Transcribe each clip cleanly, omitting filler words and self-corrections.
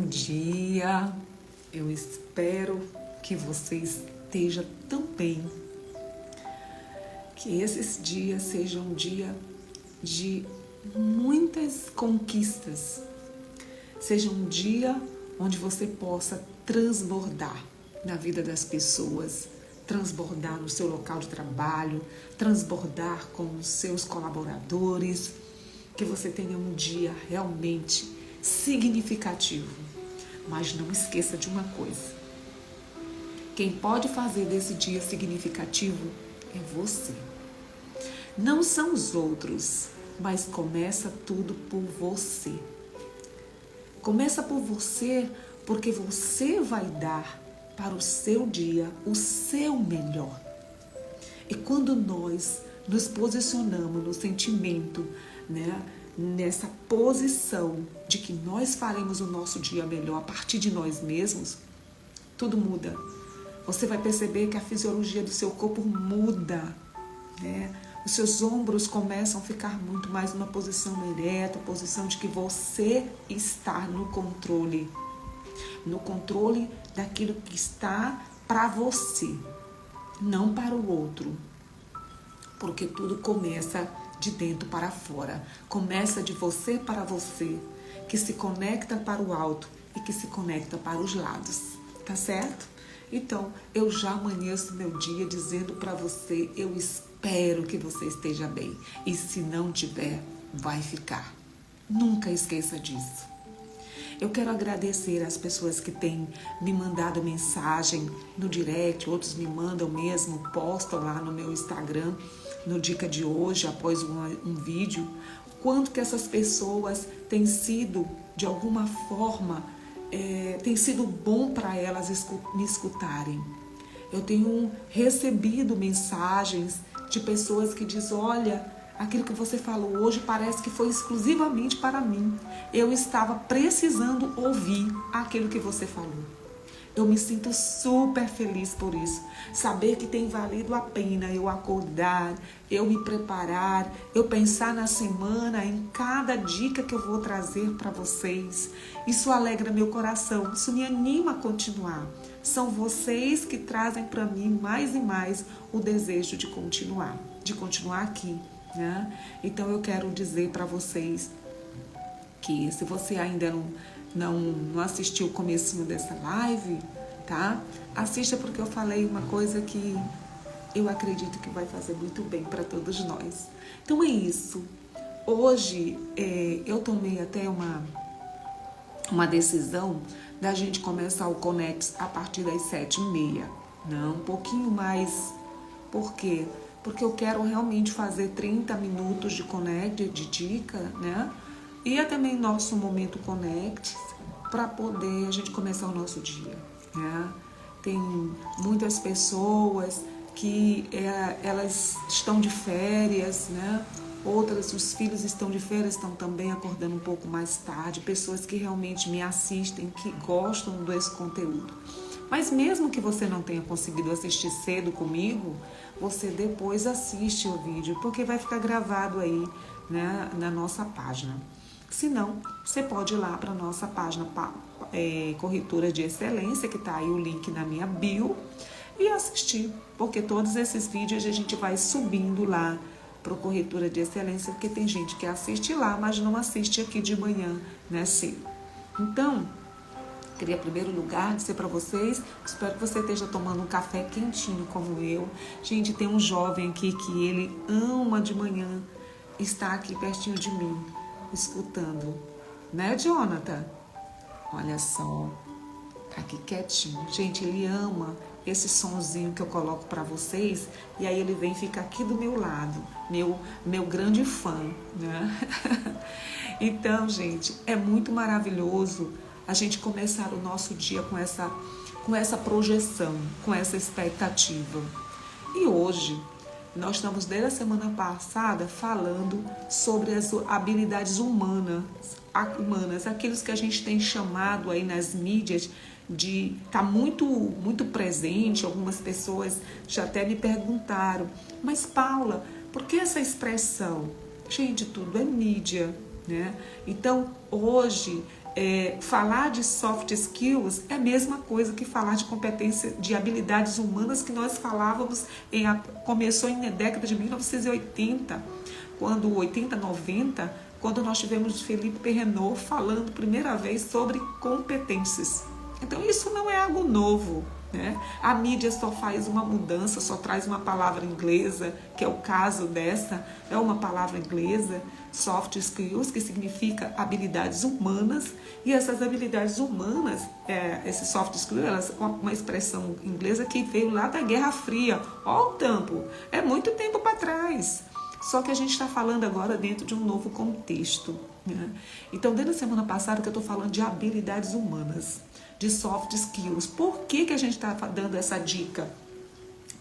dia! Eu espero que você esteja tão bem. Que esses dias sejam um dia de muitas conquistas. Seja um dia onde você possa transbordar na vida das pessoas, transbordar no seu local de trabalho, transbordar com os seus colaboradores. Que você tenha um dia realmente significativo. Mas não esqueça de uma coisa. Quem pode fazer desse dia significativo é você. Não são os outros, mas começa tudo por você. Começa por você, porque você vai dar para o seu dia o seu melhor. E quando nós nos posicionamos no sentimento, nessa posição de que nós faremos o nosso dia melhor a partir de nós mesmos, tudo muda. Você vai perceber que a fisiologia do seu corpo muda, Os seus ombros começam a ficar muito mais numa posição ereta, posição de que você está no controle daquilo que está para você, não para o outro, porque tudo começa de dentro para fora, começa de você para você, que se conecta para o alto e que se conecta para os lados, tá certo? Então, eu já amanheço meu dia dizendo para você, eu espero que você esteja bem. E se não tiver, vai ficar. Nunca esqueça disso. Eu quero agradecer às pessoas que têm me mandado mensagem no direct, outros me mandam mesmo, postam lá no meu Instagram, no Dica de Hoje, após um vídeo, quanto que essas pessoas têm sido, de alguma forma, tem sido bom para elas me escutarem. Eu tenho recebido mensagens de pessoas que dizem, olha, aquilo que você falou hoje parece que foi exclusivamente para mim. Eu estava precisando ouvir aquilo que você falou. Eu me sinto super feliz por isso. Saber que tem valido a pena eu acordar, eu me preparar, eu pensar na semana, em cada dica que eu vou trazer para vocês. Isso alegra meu coração, isso me anima a continuar. São vocês que trazem para mim mais e mais o desejo de continuar aqui, Então eu quero dizer para vocês que se você ainda não assistiu o comecinho dessa live, tá? Assista, porque eu falei uma coisa que eu acredito que vai fazer muito bem para todos nós. Então é isso. Hoje eu tomei até uma decisão da gente começar o Conex a partir das 7h30. Não, um pouquinho mais. Por quê? Porque eu quero realmente fazer 30 minutos de Connect, de dica, E também nosso momento Connect, para poder a gente começar o nosso dia, Tem muitas pessoas que elas estão de férias, Outras, os filhos estão de férias, estão também acordando um pouco mais tarde. Pessoas que realmente me assistem, que gostam desse conteúdo. Mas mesmo que você não tenha conseguido assistir cedo comigo, você depois assiste o vídeo, porque vai ficar gravado aí, na nossa página. Se não, você pode ir lá para a nossa página Corretora de Excelência, que está aí o link na minha bio, e assistir, porque todos esses vídeos a gente vai subindo lá para o Corretora de Excelência, porque tem gente que assiste lá, mas não assiste aqui de manhã, cedo. Então, queria, em primeiro lugar, dizer para vocês, espero que você esteja tomando um café quentinho como eu. Gente, tem um jovem aqui que ele ama de manhã estar aqui pertinho de mim, escutando. Jonathan? Olha só, tá aqui quietinho. Gente, ele ama esse sonzinho que eu coloco para vocês, e aí ele vem ficar aqui do meu lado, meu grande fã, Então, gente, é muito maravilhoso a gente começar o nosso dia com essa projeção, com essa expectativa. E hoje, nós estamos desde a semana passada falando sobre as habilidades humanas, aqueles que a gente tem chamado aí nas mídias de estar muito, muito presente. Algumas pessoas já até me perguntaram, mas Paula, por que essa expressão? Gente, tudo é mídia, Então, hoje, falar de soft skills é a mesma coisa que falar de competência, de habilidades humanas que nós falávamos, começou na década de 1980, quando 80, 90, quando nós tivemos Felipe Perrenot falando primeira vez sobre competências. Então isso não é algo novo, né? A mídia só faz uma mudança, só traz uma palavra inglesa, que é o caso dessa, é uma palavra inglesa, soft skills, que significa habilidades humanas, e essas habilidades humanas, esse soft skills, uma expressão inglesa que veio lá da Guerra Fria. Olha o tempo, é muito tempo para trás. Só que a gente está falando agora dentro de um novo contexto, né? Então, desde a semana passada que eu estou falando de habilidades humanas, de soft skills. Por que a gente está dando essa dica?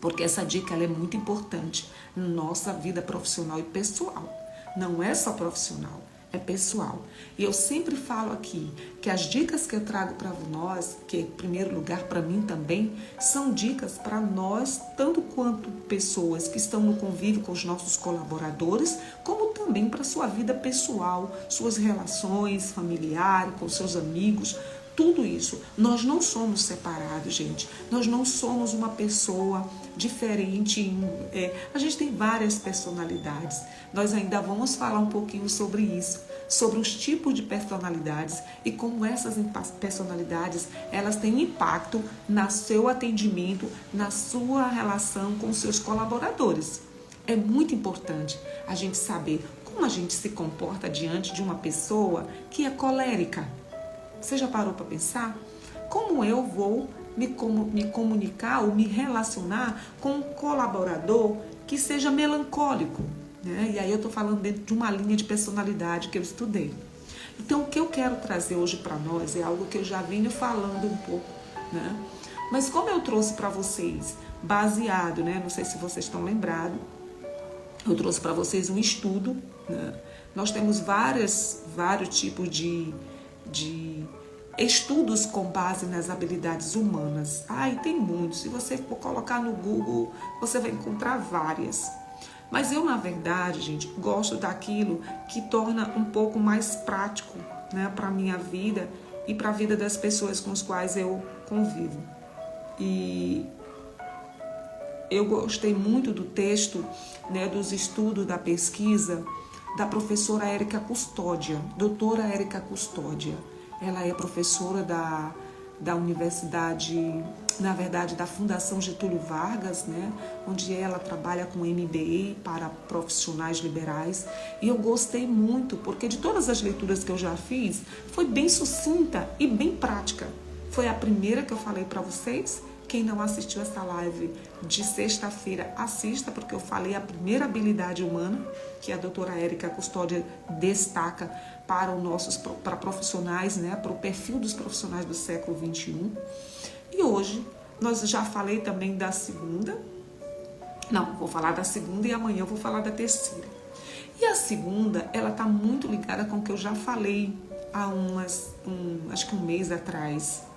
Porque essa dica ela é muito importante na nossa vida profissional e pessoal. Não é só profissional, é pessoal. E eu sempre falo aqui que as dicas que eu trago para nós, que em primeiro lugar para mim também, são dicas para nós, tanto quanto pessoas que estão no convívio com os nossos colaboradores, como também para a sua vida pessoal, suas relações familiares, com seus amigos. Tudo isso, nós não somos separados, gente. Nós não somos uma pessoa diferente. A gente tem várias personalidades. Nós ainda vamos falar um pouquinho sobre isso, sobre os tipos de personalidades e como essas personalidades, elas têm impacto no seu atendimento, na sua relação com os seus colaboradores. É muito importante a gente saber como a gente se comporta diante de uma pessoa que é colérica. Você já parou para pensar? Como eu vou me comunicar ou me relacionar com um colaborador que seja melancólico, né? E aí eu estou falando dentro de uma linha de personalidade que eu estudei. Então, o que eu quero trazer hoje para nós é algo que eu já venho falando um pouco, né? Mas como eu trouxe para vocês, baseado, né? Não sei se vocês estão lembrados, eu trouxe para vocês um estudo, né? Nós temos vários tipos de estudos com base nas habilidades humanas. E tem muitos. Se você for colocar no Google, você vai encontrar várias. Mas eu, na verdade, gente, gosto daquilo que torna um pouco mais prático, né, para a minha vida e para a vida das pessoas com as quais eu convivo. E eu gostei muito do texto, né, dos estudos da pesquisa da professora Érica Custódia, doutora Érica Custódia. Ela é professora da universidade, na verdade, da Fundação Getúlio Vargas, né? Onde ela trabalha com MBA para profissionais liberais. E eu gostei muito, porque de todas as leituras que eu já fiz, foi bem sucinta e bem prática. Foi a primeira que eu falei para vocês. Quem não assistiu essa live de sexta-feira, assista, porque eu falei a primeira habilidade humana, que a doutora Érica Custódia destaca para profissionais, né, para o perfil dos profissionais do século XXI. E hoje, nós já falei também da segunda. Não, vou falar da segunda e amanhã eu vou falar da terceira. E a segunda, ela está muito ligada com o que eu já falei há acho que um mês atrás.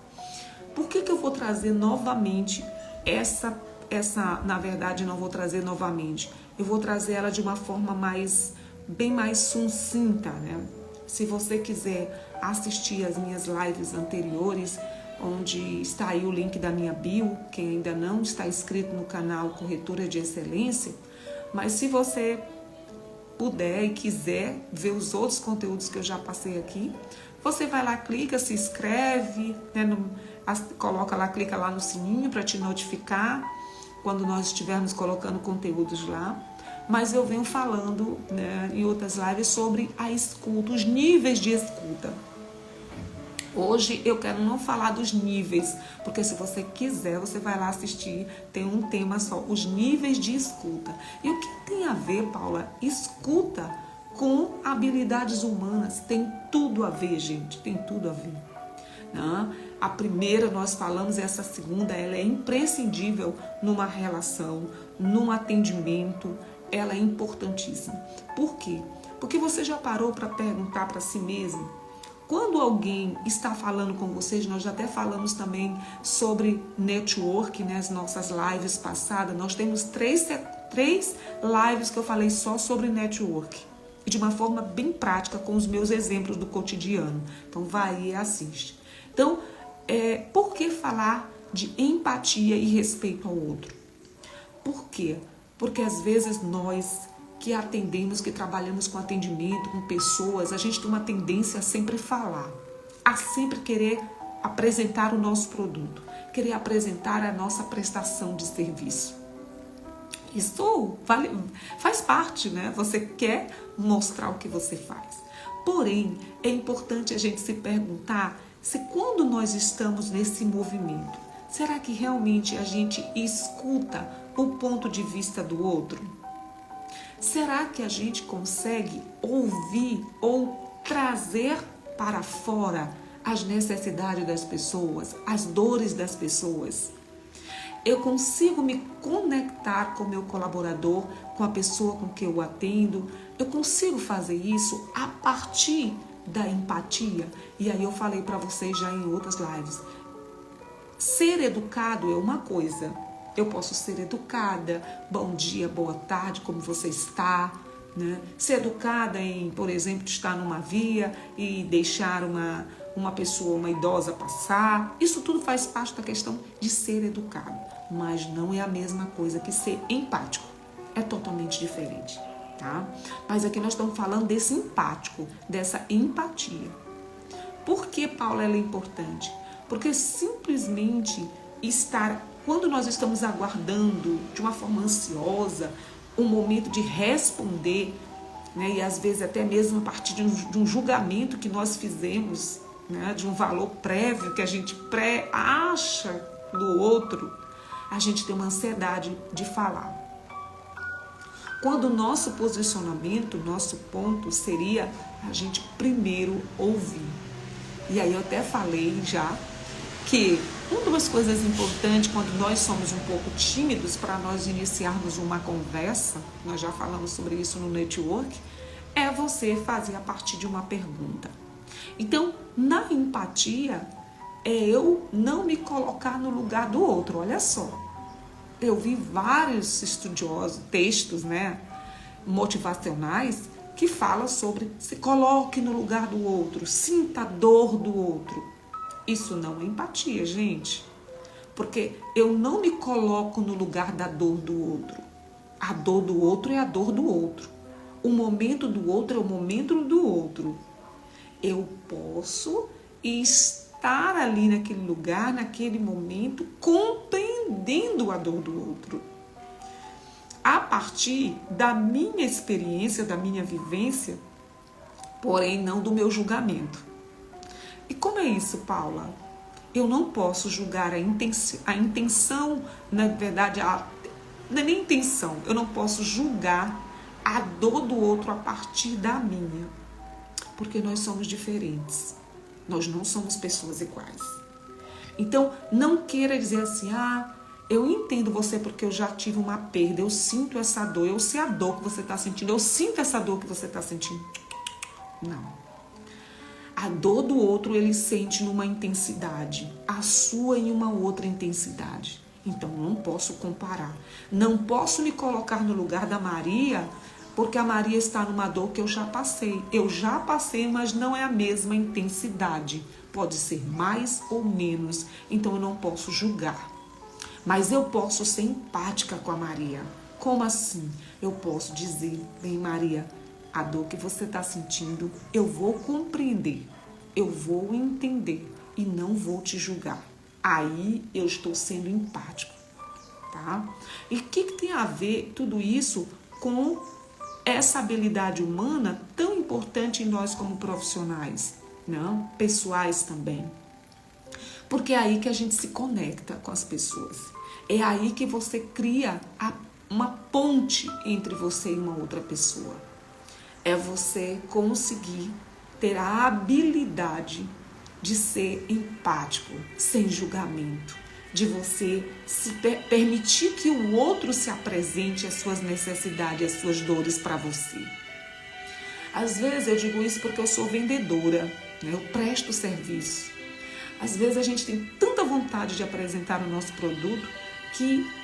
Por que eu vou trazer novamente essa, na verdade, não vou trazer novamente. Eu vou trazer ela de uma forma bem mais sucinta, né? Se você quiser assistir as minhas lives anteriores, onde está aí o link da minha bio, quem ainda não está inscrito no canal Corretora de Excelência, mas se você puder e quiser ver os outros conteúdos que eu já passei aqui, você vai lá, clica, se inscreve, né, coloca lá, clica lá no sininho para te notificar quando nós estivermos colocando conteúdos lá. Mas eu venho falando, né, em outras lives sobre a escuta, os níveis de escuta. Hoje eu quero não falar dos níveis, porque se você quiser, você vai lá assistir, tem um tema só, os níveis de escuta. E o que tem a ver, Paula? Escuta com habilidades humanas. Tem tudo a ver, gente, tem tudo a ver. Não? A primeira nós falamos, essa segunda, ela é imprescindível numa relação, num atendimento, ela é importantíssima. Por quê? Porque você já parou para perguntar para si mesmo? Quando alguém está falando com vocês, nós já até falamos também sobre network, né? As nossas lives passadas, nós temos três lives que eu falei só sobre network. e de uma forma bem prática com os meus exemplos do cotidiano. Então vai e assiste. Então, por que falar de empatia e respeito ao outro? Por quê? Porque às vezes nós que atendemos, que trabalhamos com atendimento, com pessoas, a gente tem uma tendência a sempre falar, a sempre querer apresentar o nosso produto, querer apresentar a nossa prestação de serviço. Isso faz parte, né? Você quer mostrar o que você faz. Porém, é importante a gente se perguntar se quando nós estamos nesse movimento, será que realmente a gente escuta o ponto de vista do outro? Será que a gente consegue ouvir ou trazer para fora as necessidades das pessoas, as dores das pessoas? Eu consigo me conectar com o meu colaborador, com a pessoa com que eu atendo? Eu consigo fazer isso a partir da empatia? E aí eu falei para vocês já em outras lives. Ser educado é uma coisa. Eu posso ser educada, bom dia, boa tarde, como você está, né? Ser educada em, por exemplo, estar numa via e deixar uma pessoa, uma idosa passar. Isso tudo faz parte da questão de ser educado, mas não é a mesma coisa que ser empático. É totalmente diferente, tá? Mas aqui nós estamos falando desse empático, dessa empatia. Por que, Paula, ela é importante? Porque simplesmente quando nós estamos aguardando de uma forma ansiosa um momento de responder, né, e às vezes até mesmo a partir de um julgamento que nós fizemos, né, de um valor prévio que a gente acha do outro, a gente tem uma ansiedade de falar. Quando o nosso posicionamento, nosso ponto seria a gente primeiro ouvir. E aí eu até falei já que uma das coisas importantes quando nós somos um pouco tímidos para nós iniciarmos uma conversa, nós já falamos sobre isso no network, é você fazer a partir de uma pergunta. Então, na empatia, é eu não me colocar no lugar do outro. Olha só, eu vi vários estudiosos, textos, né, motivacionais, que falam sobre se coloque no lugar do outro, sinta a dor do outro. Isso não é empatia, gente. Porque eu não me coloco no lugar da dor do outro. A dor do outro é a dor do outro. O momento do outro é o momento do outro. Eu posso estar ali naquele lugar, naquele momento, compreendendo a dor do outro. A partir da minha experiência, da minha vivência, porém não do meu julgamento. E como é isso, Paula? Eu não posso julgar a intenção, na verdade, não é nem intenção, eu não posso julgar a dor do outro a partir da minha, porque nós somos diferentes, nós não somos pessoas iguais. Então, não queira dizer assim, eu entendo você porque eu já tive uma perda, eu sinto essa dor, eu sei a dor que você está sentindo, eu sinto essa dor que você está sentindo. Não. A dor do outro ele sente numa intensidade, a sua em uma outra intensidade. Então não posso comparar. Não posso me colocar no lugar da Maria, porque a Maria está numa dor que eu já passei. Eu já passei, mas não é a mesma intensidade. Pode ser mais ou menos. Então eu não posso julgar. Mas eu posso ser empática com a Maria. Como assim? Eu posso dizer, bem, Maria, a dor que você está sentindo, eu vou compreender, eu vou entender e não vou te julgar. Aí eu estou sendo empático, tá? E o que tem a ver tudo isso com essa habilidade humana tão importante em nós como profissionais, não? Pessoais também. Porque é aí que a gente se conecta com as pessoas. É aí que você cria uma ponte entre você e uma outra pessoa. É você conseguir ter a habilidade de ser empático, sem julgamento, de você se permitir que o outro se apresente as suas necessidades, as suas dores para você. Às vezes eu digo isso porque eu sou vendedora, né? Eu presto serviço. Às vezes a gente tem tanta vontade de apresentar o nosso produto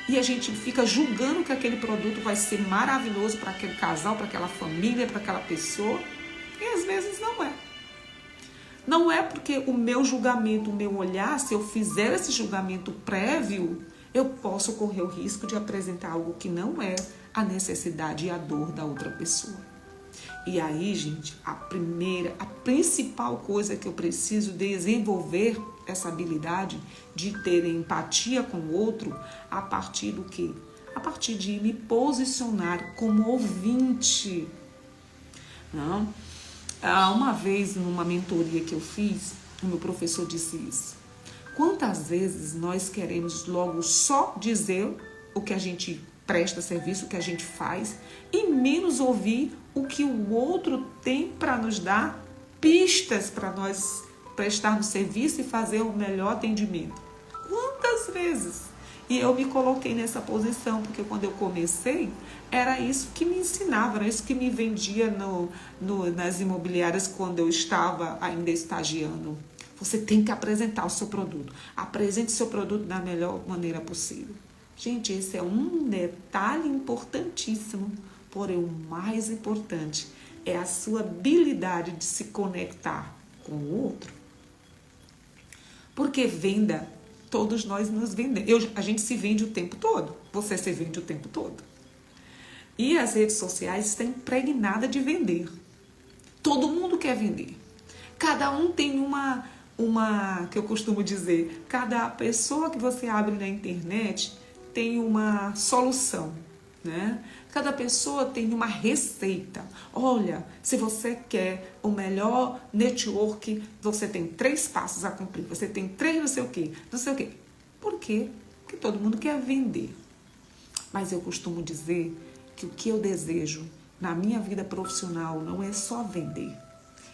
e a gente fica julgando que aquele produto vai ser maravilhoso para aquele casal, para aquela família, para aquela pessoa, e às vezes não é. Não é porque o meu julgamento, o meu olhar, se eu fizer esse julgamento prévio, eu posso correr o risco de apresentar algo que não é a necessidade e a dor da outra pessoa. E aí, gente, a principal coisa que eu preciso desenvolver essa habilidade de ter empatia com o outro a partir do quê? A partir de me posicionar como ouvinte. Não? Uma vez, numa mentoria que eu fiz, o meu professor disse isso. Quantas vezes nós queremos logo só dizer o que a gente presta serviço, o que a gente faz, e menos ouvir o que o outro tem para nos dar pistas para nós prestarmos serviço e fazer o melhor atendimento. Quantas vezes? E eu me coloquei nessa posição, porque quando eu comecei, era isso que me ensinava, era isso que me vendia nas imobiliárias quando eu estava ainda estagiando. Você tem que apresentar o seu produto. Apresente o seu produto da melhor maneira possível. Gente, esse é um detalhe importantíssimo, porém o mais importante é a sua habilidade de se conectar com o outro. Porque venda, todos nós nos vendemos. A gente se vende o tempo todo. Você se vende o tempo todo. E as redes sociais estão impregnadas de vender. Todo mundo quer vender. Cada um tem uma que eu costumo dizer, cada pessoa que você abre na internet tem uma solução, né? Cada pessoa tem uma receita. Olha, se você quer o melhor network, você tem 3 passos a cumprir. Você tem 3 não sei o quê. Por quê? Porque todo mundo quer vender. Mas eu costumo dizer que o que eu desejo na minha vida profissional não é só vender.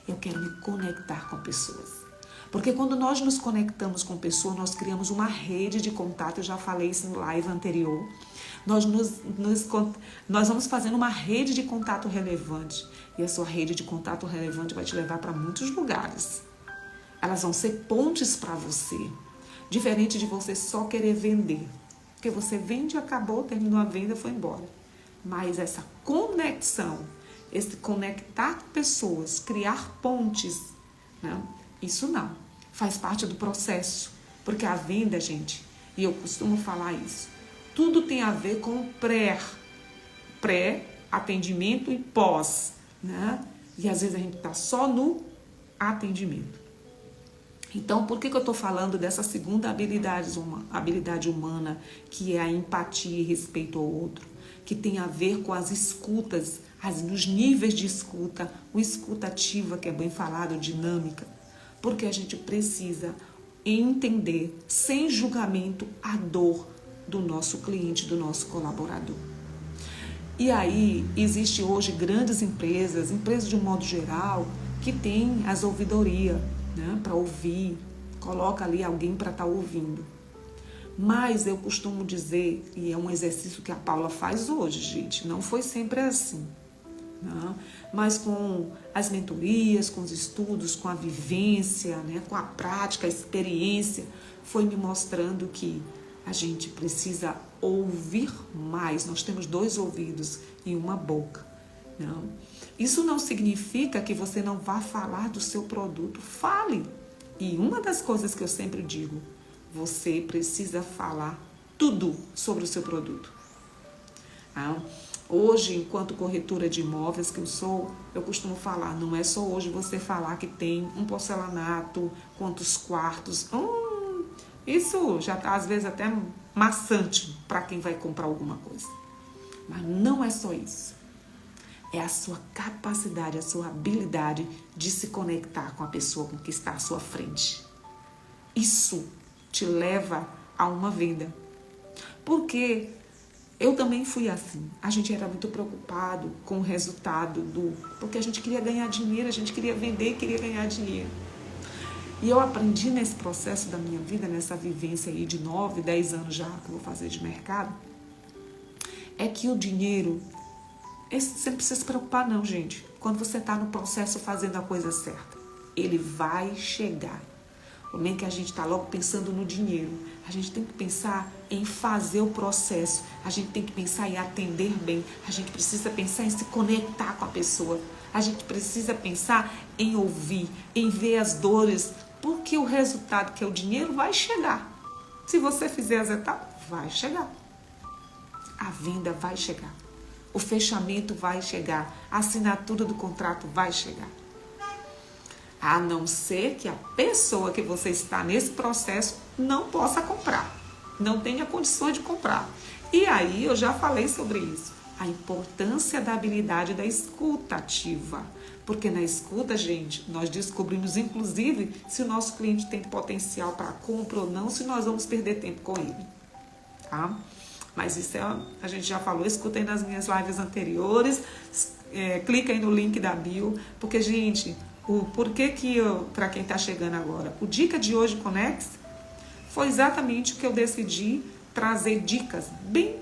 Eu quero me conectar com pessoas. Porque quando nós nos conectamos com pessoas, nós criamos uma rede de contato. Eu já falei isso no live anterior. Nós vamos fazendo uma rede de contato relevante. E a sua rede de contato relevante vai te levar para muitos lugares. Elas vão ser pontes para você. Diferente de você só querer vender. Porque você vende, acabou, terminou a venda, foi embora. Mas essa conexão, esse conectar pessoas, criar pontes, né? Isso não. Faz parte do processo. Porque a venda, gente, e eu costumo falar isso, tudo tem a ver com pré-atendimento e pós, né? E às vezes a gente está só no atendimento. Então, por que eu estou falando dessa segunda habilidade humana, que é a empatia e respeito ao outro, que tem a ver com as escutas, os níveis de escuta, o escutativa, que é bem falado, dinâmica, porque a gente precisa entender, sem julgamento, a dor do nosso cliente, do nosso colaborador. E aí, existe hoje grandes empresas de um modo geral, que tem as ouvidorias, né, para ouvir, coloca ali alguém para estar ouvindo. Mas eu costumo dizer, e é um exercício que a Paula faz hoje, gente, não foi sempre assim, né? Mas com as mentorias, com os estudos, com a vivência, né, com a prática, a experiência, foi me mostrando que a gente precisa ouvir mais. Nós temos 2 ouvidos e uma boca. Não. Isso não significa que você não vá falar do seu produto. Fale. E uma das coisas que eu sempre digo, você precisa falar tudo sobre o seu produto. Hoje, enquanto corretora de imóveis que eu sou, eu costumo falar, não é só hoje você falar que tem um porcelanato, quantos quartos. Isso já está, às vezes, até maçante para quem vai comprar alguma coisa. Mas não é só isso. É a sua capacidade, a sua habilidade de se conectar com a pessoa com que está à sua frente. Isso te leva a uma venda. Porque eu também fui assim. A gente era muito preocupado com o resultado porque a gente queria ganhar dinheiro, a gente queria vender, queria ganhar dinheiro. E eu aprendi nesse processo da minha vida, nessa vivência aí de 9, 10 anos já que eu vou fazer de mercado, é que o dinheiro, você não precisa se preocupar não, gente. Quando você está no processo fazendo a coisa certa, ele vai chegar. Também que a gente está logo pensando no dinheiro. A gente tem que pensar em fazer o processo. A gente tem que pensar em atender bem. A gente precisa pensar em se conectar com a pessoa. A gente precisa pensar em ouvir, em ver as dores, porque o resultado, que é o dinheiro, vai chegar. Se você fizer as etapas, vai chegar. A venda vai chegar. O fechamento vai chegar. A assinatura do contrato vai chegar. A não ser que a pessoa que você está nesse processo não possa comprar, não tenha condições de comprar. E aí eu já falei sobre isso, a importância da habilidade da escuta ativa. Porque na escuta, gente, nós descobrimos inclusive se o nosso cliente tem potencial para compra ou não, se nós vamos perder tempo com ele, tá? Mas isso a gente já falou, escuta aí nas minhas lives anteriores, clica aí no link da bio, porque, gente, para quem está chegando agora, o Dica de Hoje Conex foi exatamente o que eu decidi trazer dicas bem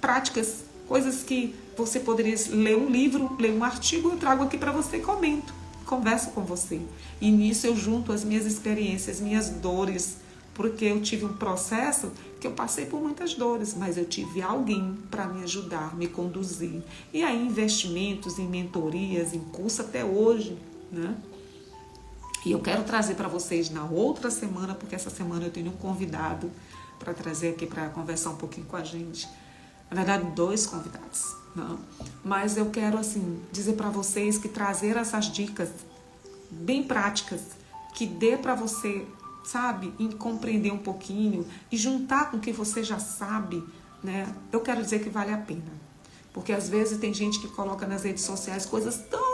práticas, coisas que você poderia ler um livro, ler um artigo, eu trago aqui para você e comento, converso com você. E nisso eu junto as minhas experiências, minhas dores, porque eu tive um processo que eu passei por muitas dores, mas eu tive alguém para me ajudar, me conduzir. E aí investimentos em mentorias, em curso até hoje, né? E eu quero trazer para vocês na outra semana, porque essa semana eu tenho um convidado para trazer aqui para conversar um pouquinho com a gente. Na verdade, 2 convidados, né? Mas eu quero, assim, dizer para vocês que trazer essas dicas bem práticas, que dê para você, sabe, em compreender um pouquinho e juntar com o que você já sabe, né? Eu quero dizer que vale a pena. Porque às vezes tem gente que coloca nas redes sociais coisas tão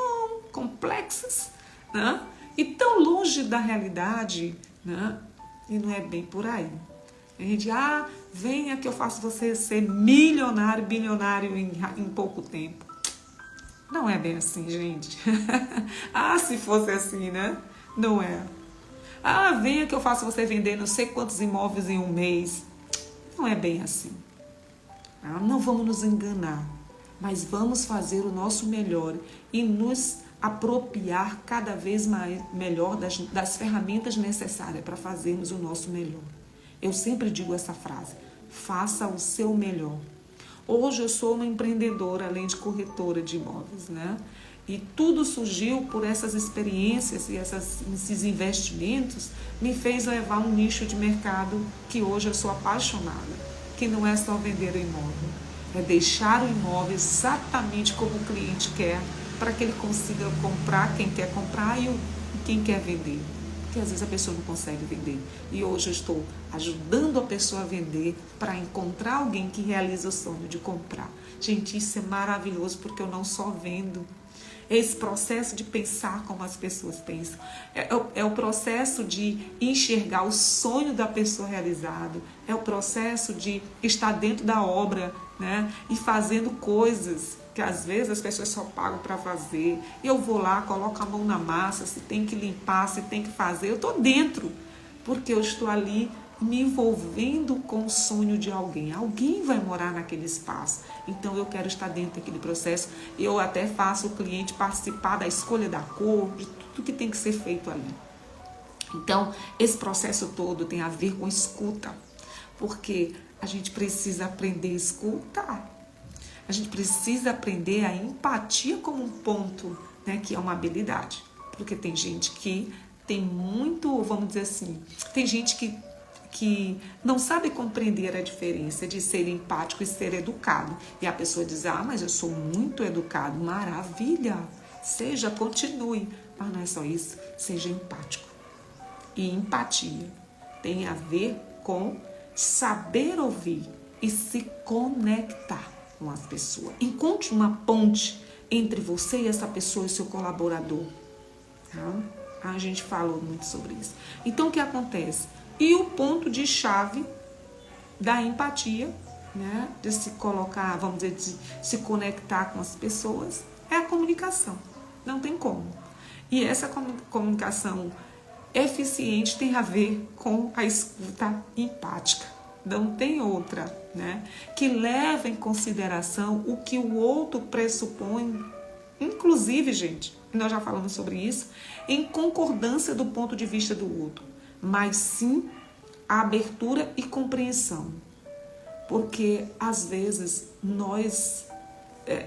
complexas, né? E tão longe da realidade, né? E não é bem por aí. A gente, venha que eu faço você ser milionário, bilionário em pouco tempo. Não é bem assim, gente. Se fosse assim, né? Não é. Venha que eu faço você vender não sei quantos imóveis em um mês. Não é bem assim. Não vamos nos enganar, mas vamos fazer o nosso melhor e nos apropriar cada vez melhor das ferramentas necessárias para fazermos o nosso melhor. Eu sempre digo essa frase, faça o seu melhor. Hoje eu sou uma empreendedora, além de corretora de imóveis, né? E tudo surgiu por essas experiências e esses investimentos me fez levar um nicho de mercado que hoje eu sou apaixonada, que não é só vender o imóvel, é deixar o imóvel exatamente como o cliente quer, para que ele consiga comprar quem quer comprar e quem quer vender. Porque às vezes a pessoa não consegue vender. E hoje eu estou ajudando a pessoa a vender para encontrar alguém que realiza o sonho de comprar. Gente, isso é maravilhoso porque eu não só vendo. Esse processo de pensar como as pessoas pensam. É o processo de enxergar o sonho da pessoa realizado. É o processo de estar dentro da obra, né? E fazendo coisas que às vezes as pessoas só pagam para fazer. Eu vou lá, coloco a mão na massa, se tem que limpar, se tem que fazer. Eu estou dentro, porque eu estou ali me envolvendo com o sonho de alguém. Alguém vai morar naquele espaço. Então eu quero estar dentro daquele processo. Eu até faço o cliente participar da escolha da cor, de tudo que tem que ser feito ali. Então, esse processo todo tem a ver com escuta. Porque a gente precisa aprender a escutar. A gente precisa aprender a empatia como um ponto, né, que é uma habilidade. Porque tem gente que tem muito, vamos dizer assim, tem gente que não sabe compreender a diferença de ser empático e ser educado. E a pessoa diz, mas eu sou muito educado. Maravilha! Continue. Mas não é só isso, seja empático. E empatia tem a ver com saber ouvir e se conectar com as pessoas. Encontre uma ponte entre você e essa pessoa e seu colaborador. Tá? A gente falou muito sobre isso. Então, o que acontece? E o ponto de chave da empatia, né, de se colocar, vamos dizer, de se conectar com as pessoas, é a comunicação. Não tem como. E essa comunicação eficiente tem a ver com a escuta empática. Não tem outra, né? Que leva em consideração o que o outro pressupõe, inclusive, gente, nós já falamos sobre isso, em concordância do ponto de vista do outro. mas sim a abertura e compreensão. Porque às vezes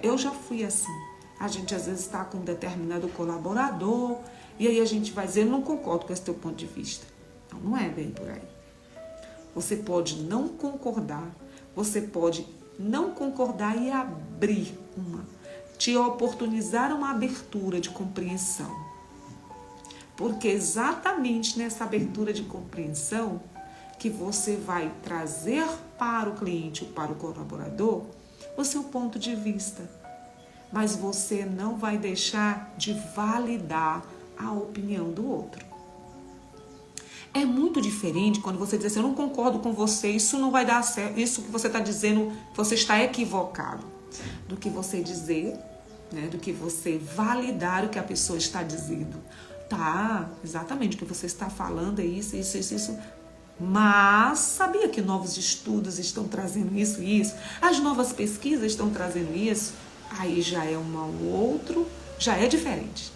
eu já fui assim, a gente às vezes está com um determinado colaborador e aí a gente vai dizer, eu não concordo com esse teu ponto de vista. Não é bem por aí. Você pode não concordar, e abrir te oportunizar uma abertura de compreensão. Porque exatamente nessa abertura de compreensão que você vai trazer para o cliente ou para o colaborador o seu ponto de vista. Mas você não vai deixar de validar a opinião do outro. É muito diferente quando você diz assim, eu não concordo com você, isso não vai dar certo, isso que você está dizendo, você está equivocado. Do que você dizer, né, do que você validar o que a pessoa está dizendo. Tá, exatamente, o que você está falando é isso. Mas sabia que novos estudos estão trazendo isso e isso? As novas pesquisas estão trazendo isso? Aí já é já é diferente.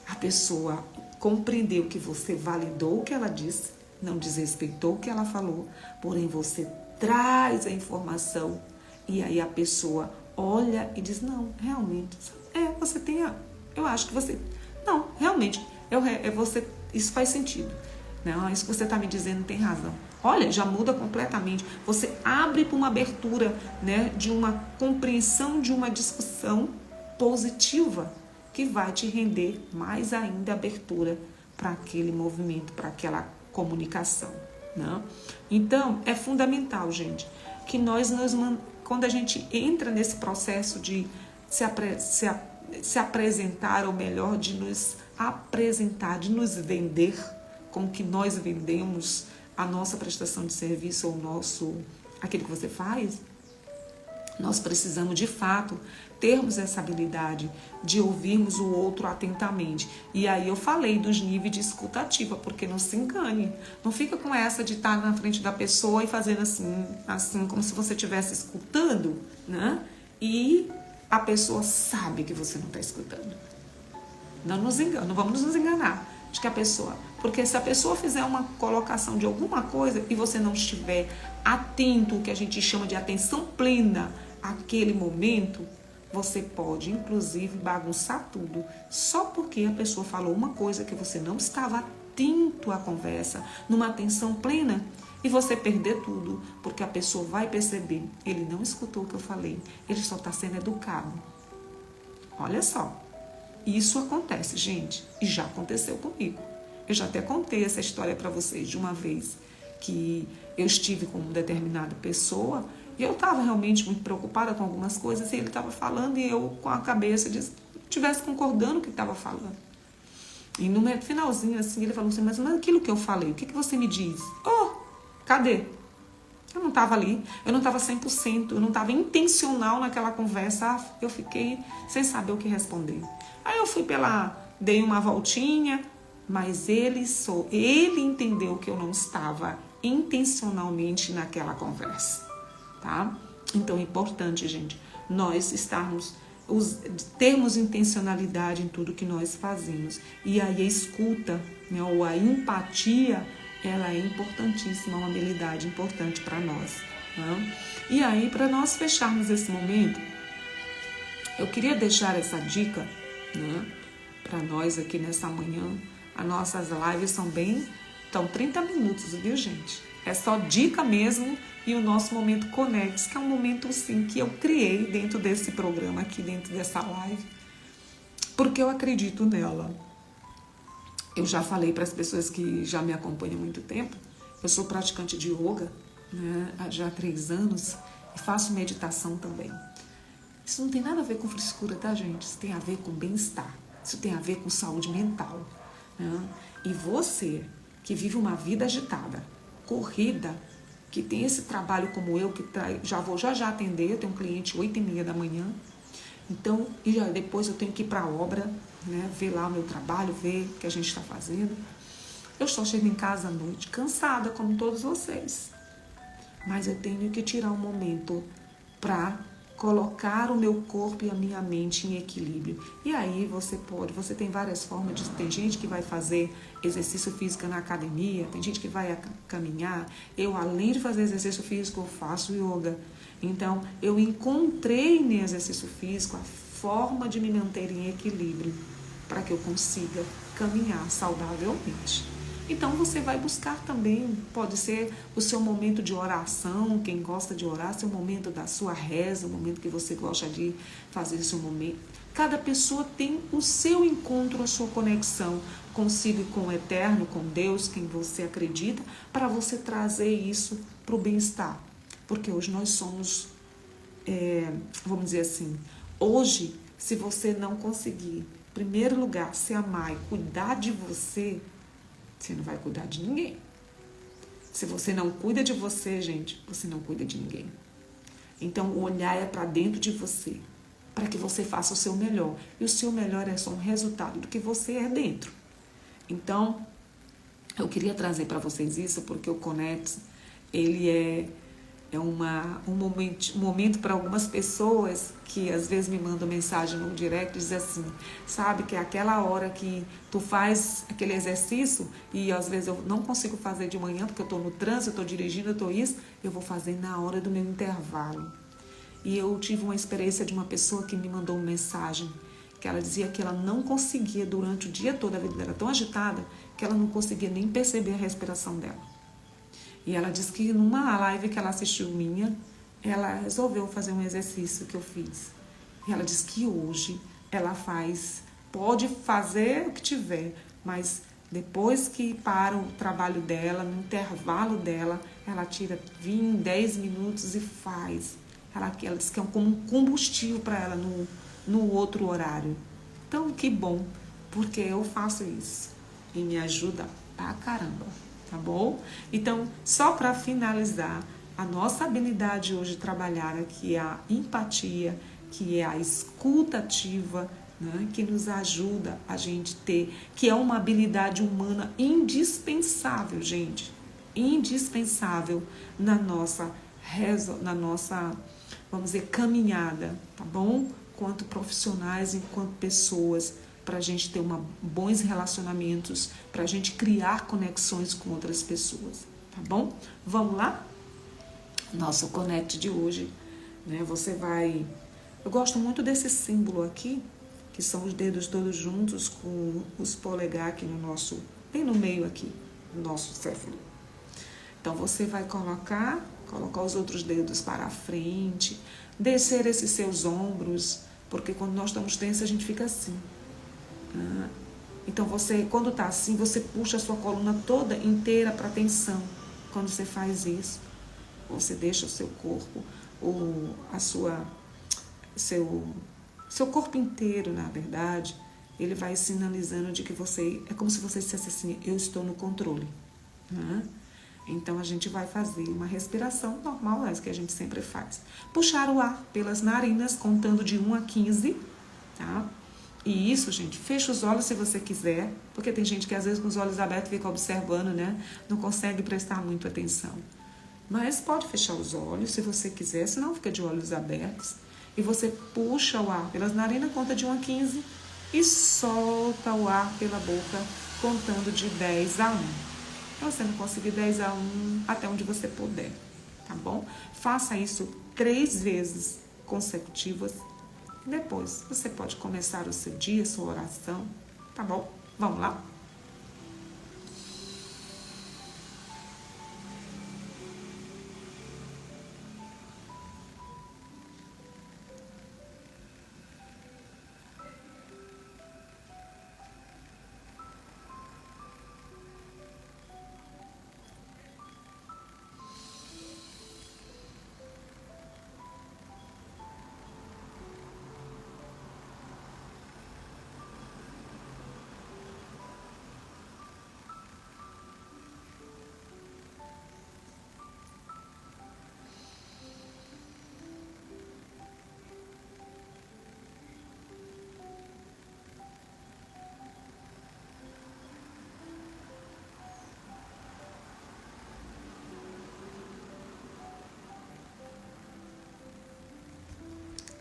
A pessoa compreendeu que você validou o que ela disse, não desrespeitou o que ela falou, porém você traz a informação e aí a pessoa olha e diz, não, realmente, você tem eu acho que você, não, realmente, isso faz sentido. Não, isso que você está me dizendo tem razão. Olha, já muda completamente. Você abre para uma abertura, né, de uma compreensão, de uma discussão positiva que vai te render mais ainda abertura para aquele movimento, para aquela comunicação. Né? Então, é fundamental, gente, que quando a gente entra nesse processo de se apresentar, ou melhor, de nos apresentar, de nos vender, como que nós vendemos a nossa prestação de serviço ou aquilo que você faz, nós precisamos de fato termos essa habilidade de ouvirmos o outro atentamente. E aí eu falei dos níveis de escutativa, porque não se engane, não fica com essa de estar na frente da pessoa e fazendo assim como se você estivesse escutando, né? E a pessoa sabe que você não está escutando. Não vamos nos enganar de que a pessoa, porque se a pessoa fizer uma colocação de alguma coisa e você não estiver atento, o que a gente chama de atenção plena àquele momento, você pode inclusive bagunçar tudo, só porque a pessoa falou uma coisa que você não estava atento à conversa, numa atenção plena, e você perder tudo, porque a pessoa vai perceber, ele não escutou o que eu falei, ele só está sendo educado. Olha só. Isso acontece, gente, e já aconteceu comigo. Eu já até contei essa história para vocês de uma vez que eu estive com uma determinada pessoa e eu estava realmente muito preocupada com algumas coisas e ele estava falando e eu com a cabeça estivesse concordando com o que estava falando. E no finalzinho assim ele falou assim, mas aquilo que eu falei, o que você me diz? Cadê? Eu não estava ali, eu não estava 100%, eu não estava intencional naquela conversa, eu fiquei sem saber o que responder. Aí eu dei uma voltinha, mas ele entendeu que eu não estava intencionalmente naquela conversa, tá? Então é importante, gente, nós termos intencionalidade em tudo que nós fazemos. E aí a escuta, né, ou a empatia, ela é importantíssima, uma habilidade importante para nós. Né? E aí, para nós fecharmos esse momento, eu queria deixar essa dica, né, para nós aqui nessa manhã. As nossas lives estão 30 minutos, viu, gente? É só dica mesmo e o nosso momento Conex, que é um momento, sim, que eu criei dentro desse programa aqui, dentro dessa live, porque eu acredito nela. Eu já falei para as pessoas que já me acompanham há muito tempo, eu sou praticante de yoga, né, já há 3 anos, e faço meditação também. Isso não tem nada a ver com frescura, tá, gente? Isso tem a ver com bem-estar, isso tem a ver com saúde mental. Né? E você, que vive uma vida agitada, corrida, que tem esse trabalho como eu, que já vou já atender, eu tenho um cliente 8h30 da manhã, então, e já depois eu tenho que ir para a obra, né, ver lá o meu trabalho, ver o que a gente está fazendo. Eu só chego em casa à noite, cansada, como todos vocês. Mas eu tenho que tirar um momento para colocar o meu corpo e a minha mente em equilíbrio. E aí você tem várias formas tem gente que vai fazer exercício físico na academia, tem gente que vai caminhar. Eu, além de fazer exercício físico, eu faço yoga. Então, eu encontrei no exercício físico a forma de me manter em equilíbrio para que eu consiga caminhar saudavelmente. Então você vai buscar também, pode ser o seu momento de oração, quem gosta de orar, seu momento da sua reza, o momento que você gosta de fazer seu momento. Cada pessoa tem o seu encontro, a sua conexão consigo e com o eterno, com Deus, quem você acredita, para você trazer isso para o bem-estar. Porque hoje nós somos, vamos dizer assim, hoje, se você não conseguir, em primeiro lugar, se amar e cuidar de você não vai cuidar de ninguém. Se você não cuida de você, gente, você não cuida de ninguém. Então, o olhar é para dentro de você, para que você faça o seu melhor. E o seu melhor é só um resultado do que você é dentro. Então, eu queria trazer para vocês isso, porque o Conecte, ele é um momento para algumas pessoas que às vezes me mandam mensagem no direct e dizem assim, sabe, que é aquela hora que tu faz aquele exercício e às vezes eu não consigo fazer de manhã porque eu estou no trânsito, eu estou dirigindo, eu estou isso, eu vou fazer na hora do meu intervalo. E eu tive uma experiência de uma pessoa que me mandou uma mensagem que ela dizia que ela não conseguia durante o dia todo, a vida dela era tão agitada que ela não conseguia nem perceber a respiração dela. E ela disse que numa live que ela assistiu minha, ela resolveu fazer um exercício que eu fiz. E ela disse que hoje ela pode fazer o que tiver, mas depois que para o trabalho dela, no intervalo dela, ela tira 20, 10 minutos e faz. Ela disse que é como um combustível para ela no outro horário. Então, que bom, porque eu faço isso e me ajuda pra caramba. Tá bom? Então, só para finalizar, a nossa habilidade hoje de trabalhar aqui é a empatia, que é a escuta ativa, né? Que nos ajuda a gente ter, que é uma habilidade humana indispensável, gente, indispensável na nossa, vamos dizer, caminhada, tá bom? Quanto profissionais, enquanto pessoas, para a gente ter bons relacionamentos, para a gente criar conexões com outras pessoas, tá bom? Vamos lá? Nosso Connect de hoje, né? Eu gosto muito desse símbolo aqui, que são os dedos todos juntos com os polegar aqui bem no meio aqui, do nosso céfalo. Então, você vai colocar os outros dedos para a frente, descer esses seus ombros, porque quando nós estamos tensos, a gente fica assim. Então, quando está assim, você puxa a sua coluna toda inteira para a tensão. Quando você faz isso, você deixa o seu corpo, seu corpo inteiro, na verdade, ele vai sinalizando de que é como se você dissesse assim, eu estou no controle. Então, a gente vai fazer uma respiração normal, essa que a gente sempre faz. Puxar o ar pelas narinas, contando de 1 a 15, tá? E isso, gente, fecha os olhos se você quiser, porque tem gente que às vezes com os olhos abertos fica observando, né? Não consegue prestar muito atenção. Mas pode fechar os olhos se você quiser, senão fica de olhos abertos. E você puxa o ar pelas narinas, conta de 1 a 15 e solta o ar pela boca, contando de 10 a 1. Se você não conseguir 10 a 1, até onde você puder, tá bom? Faça isso 3 vezes consecutivas. Depois, você pode começar o seu dia, sua oração, tá bom? Vamos lá?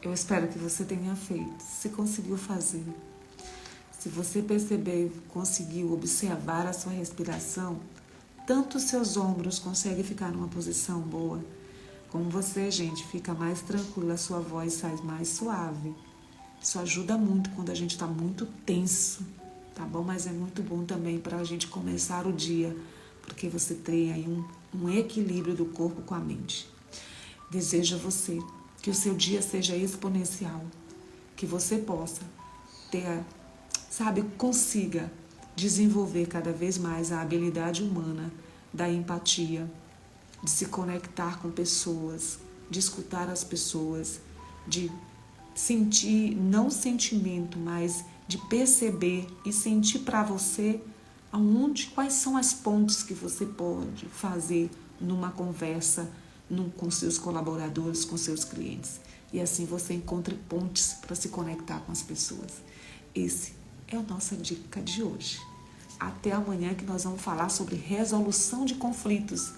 Eu espero que você tenha feito. Se conseguiu fazer, se você perceber, conseguiu observar a sua respiração, tanto os seus ombros conseguem ficar numa posição boa, como você, gente, fica mais tranquila, a sua voz sai mais suave. Isso ajuda muito quando a gente está muito tenso, tá bom? Mas é muito bom também para a gente começar o dia, porque você tem aí um equilíbrio do corpo com a mente. Desejo a você que o seu dia seja exponencial, que você possa ter, consiga desenvolver cada vez mais a habilidade humana da empatia, de se conectar com pessoas, de escutar as pessoas, de sentir, não sentimento, mas de perceber e sentir para você quais são as pontes que você pode fazer numa conversa com seus colaboradores, com seus clientes. E assim você encontre pontes para se conectar com as pessoas. Esse é a nossa dica de hoje. Até amanhã, que nós vamos falar sobre resolução de conflitos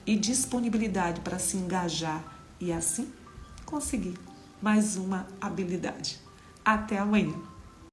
e disponibilidade para se engajar e assim conseguir mais uma habilidade. Até amanhã!